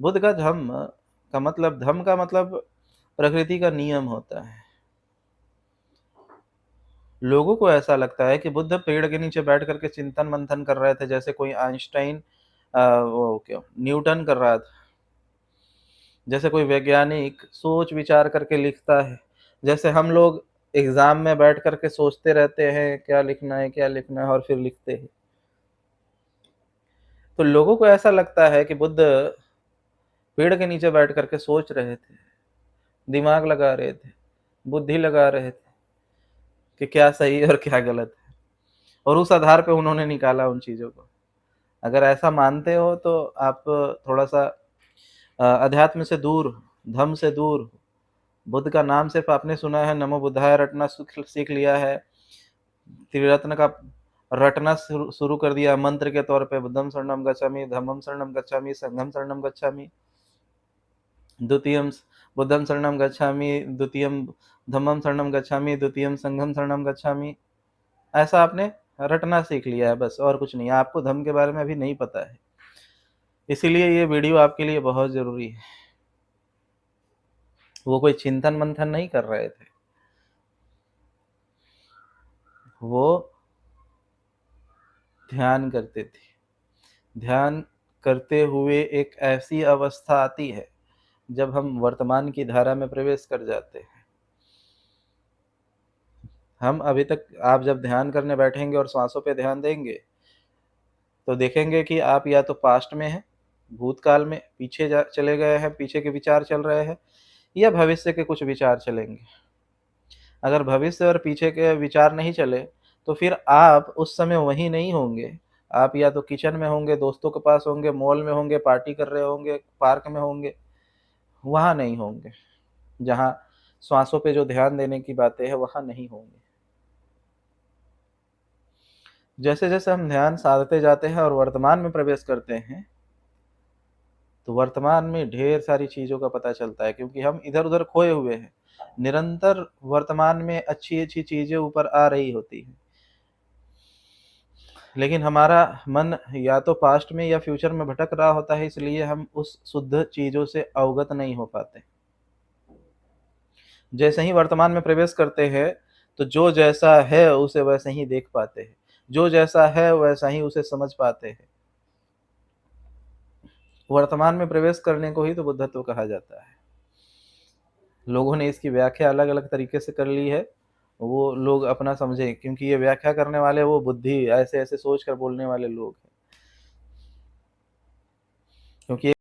बुद्ध का धम्म का मतलब प्रकृति का नियम होता है। लोगों को ऐसा लगता है कि बुद्ध पेड़ के नीचे बैठ कर के चिंतन-मंथन कर रहे थे, जैसे कोई आइंस्टाइन वो क्या न्यूटन कर रहा था। जैसे कोई वैज्ञानिक सोच विचार करके लिखता है, जैसे हम लोग एग्ज़ाम में बैठ कर के सोचते रहते हैं, क्या लिखना है और फिर लिखते हैं। तो लोगों को ऐसा लगता है कि बुद्ध पेड़ के नीचे बैठ कर के सोच रहे थे, दिमाग लगा रहे थे, बुद्धि लगा रहे थे कि क्या सही है और क्या गलत है, और उस आधार पे उन्होंने निकाला उन चीज़ों को। अगर ऐसा मानते हो तो आप थोड़ा-सा अध्यात्म से दूर हो, धम्म से दूर हो। बुद्ध का नाम सिर्फ़ आपने सुना है, नमो बुद्धाय रटना सीख लिया है, त्रिरत्न का रटना शुरू शुरू कर दिया मंत्र के तौर पे, बुद्धं शरणं गच्छामि, धम्मं शरणं गच्छामि, संघं शरणं गच्छामि, द्वितीयं बुद्धं शरणं गच्छामि, द्वितीयं धम्मं शरणं गच्छामि, द्वितीयं संघं शरणं गच्छामि। ऐसा आपने रटना सीख लिया है बस, और कुछ नहीं। आपको धम्म के बारे में अभी नहीं पता है। इसीलिए ये वीडियो आपके लिए बहुत ज़रूरी है। वो कोई चिंतन-मंथन नहीं कर रहे थे। वो ध्यान करते थे। ध्यान करते हुए एक ऐसी अवस्था आती है, जब हम वर्तमान की धारा में प्रवेश कर जाते हैं। हम अभी तक आप जब ध्यान करने बैठेंगे और श्वासों पे ध्यान देंगे, तो देखेंगे कि आप या तो पास्ट में हैं, भूतकाल में पीछे जा चले गए हैं, पीछे के विचार चल रहे हैं, या भविष्य के कुछ विचार चलेंगे। अगर भविष्य और पीछे के विचार नहीं चले, तो फिर आप उस समय वहीं नहीं होंगे। आप या तो किचन में होंगे, दोस्तों के पास होंगे, मॉल में होंगे, पार्टी कर रहे होंगे, पार्क में होंगे, वहाँ नहीं होंगे। जहाँ श्वासों पे जो ध्यान देने की बातें हैं, वहाँ नहीं होंगे। जैसे-जैसे हम ध्यान साधते जाते हैं और वर्तमान में प्रवेश करते हैं, तो वर्तमान में ढेर सारी चीज़ों का पता चलता है, क्योंकि हम इधर-उधर खोए हुए हैं। निरंतर वर्तमान में अच्छी-अच्छी चीज़ें ऊपर आ रही होती हैं। लेकिन हमारा मन या तो पास्ट में या फ्यूचर में भटक रहा होता है, इसलिए हम उस शुद्ध चीज़ों से अवगत नहीं हो पाते। जैसे ही वर्तमान में प्रवेश करते हैं, तो जो जैसा है उसे वैसे ही देख पाते हैं। जो जैसा है वैसा ही उसे समझ पाते हैं। वर्तमान में प्रवेश करने को ही तो बुद्धत्व कहा जाता है। लोगों ने इसकी व्याख्या अलग-अलग तरीके से कर ली है। वो लोग अपना समझें, क्योंकि ये व्याख्या करने वाले वो बुद्धि ऐसे-ऐसे सोच कर बोलने वाले लोग हैं। क्योंकि